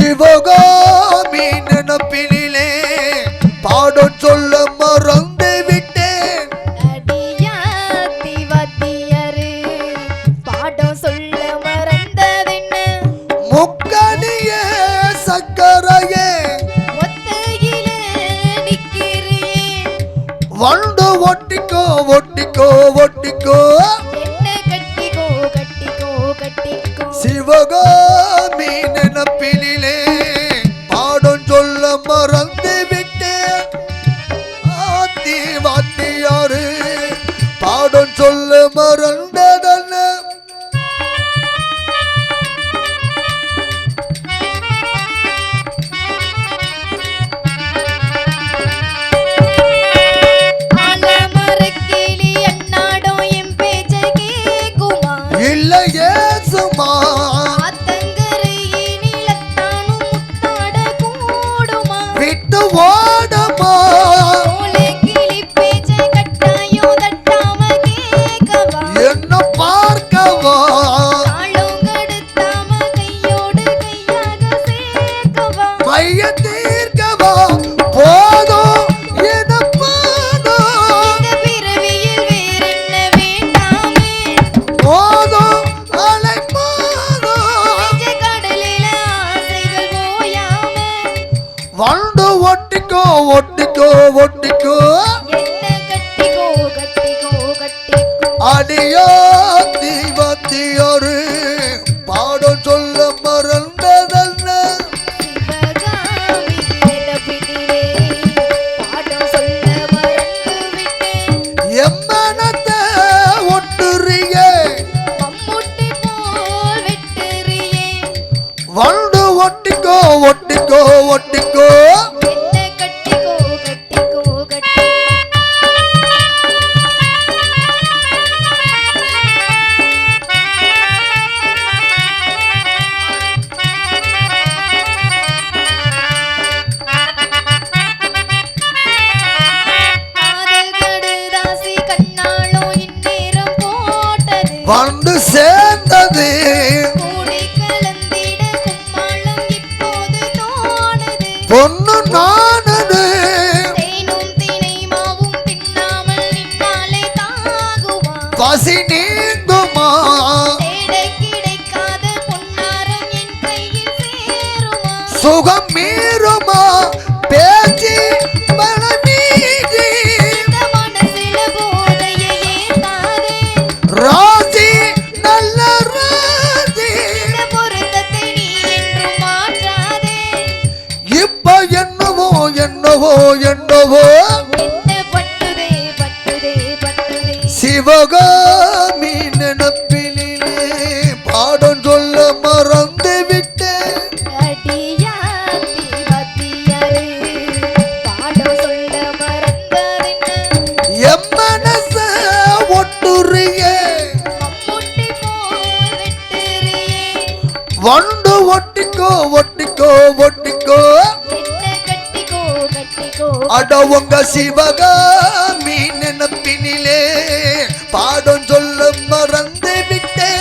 சிவகாமி நினப்பினிலே பாடம் சொல்ல மறந்து விட்டேன். அடியாத்தி வாத்தியாரே பாடம் சொல்ல மறந்ததென்ன? முக்கணிய சக்கரையே ஒத்தையிலே நிக்கிறியே வண்டு ஒட்டிக்கோ ஒட்டிக்கோ ஒட்டிக்கோ என்ன கட்டிக்கோ கட்டிக்கோ கட்டிக்கோ. சிவகாமி நினப்பினிலே பாடம் சொல்ல மறந்து விட்டேன். ஆத்தி வாத்தியாரு பாடம் சொல்ல மறந்ததல்ல. ஆலமரக்கிளி அன்னாடும் என் பேச்ச கேக்குமா? இல்லையே சும்மா ஆத்தங்கரையினிலத்தானும் முத்தாட கூடுமா? விட்டு ஓடமா மூளைக்கிளி பேச்ச கட்டாயம் தட்டாம கேட்கவா? என்ன பார்க்கவா தாளும் கடுத்தாம கையோடு கையாக சேர்க்கவா? மைய தீர்க்கவா போதும் என போதும் இந்த பிறவியில் வேறென்ன வேண்டாமே? போதும் அலை போதும் நெஞ்ச கடலில ஆசைகள் ஓயாம வண்டு ஒட்டிக்கோ ஒட்டிக்கோ ஒட்டிக்கோ என்ன கட்டிக்கோ கட்டிக்கோ கட்டிக்கோ. அடியோ தீவத்தியொரு பாடம் சொல்ல மறந்ததல்ல. சிவகாமி நிலவினிலே பாடம் சொல்ல மறந்து விட்டேன். எம்மனத்தை ஒட்டுறியே மம்முட்டி போல் வெட்டுறியே வண்டு ஒட்டிக்கோ ஒட்டிக்கோ ஒட்டிக்கோ என்ன கட்டிக்கோ கட்டிக்கோ கட்டிக்கோ. காதல் கடுதாசி கண்ணாலும் இந்நேரம் போட்டது. வந்து சேர்ந்தது கூடி கலந்திட கும்மாளம் இப்போது தோணுது. பொண்ணு நானது தேனும் தினை மாவும் தின்னாமல் நின்னாலே தாகுமா? பசி நீங்குமா தேட கிடைக்காத பொன்னாரம் என் கையில் சேருமா? சுகம் மீறுமா பேச்சு மனமீதி இந்த மனசில போதையை ஏத்தாதே. ராசி நல்ல ராசி இந்த பொருத்தத்தை நீ என்றும் மாற்றாதே. இப்ப என்னவோ என்னவோ என்னவோ என்ன பட்டுதே பட்டுதே பட்டுதே. சிவகாமி நினப்பிலே பாடம் சொல்ல மறந்து விட்டேன். அடியாத்தி வாத்தியாரே பாடம் சொல்ல மறந்ததென்ன? எம் மனச ஒட்டுறியே மம்முட்டி போல் வெட்டுறியே வண்டு ஒட்டிக்கோ ஒட்டிக்கோ ஒட்டிக்கோ என்ன கட்டிக்கோ கட்டிக்கோ. அட உங்க சிவகாமி நினப்பினிலே பாடம் சொல்ல மறந்து விட்டேன்.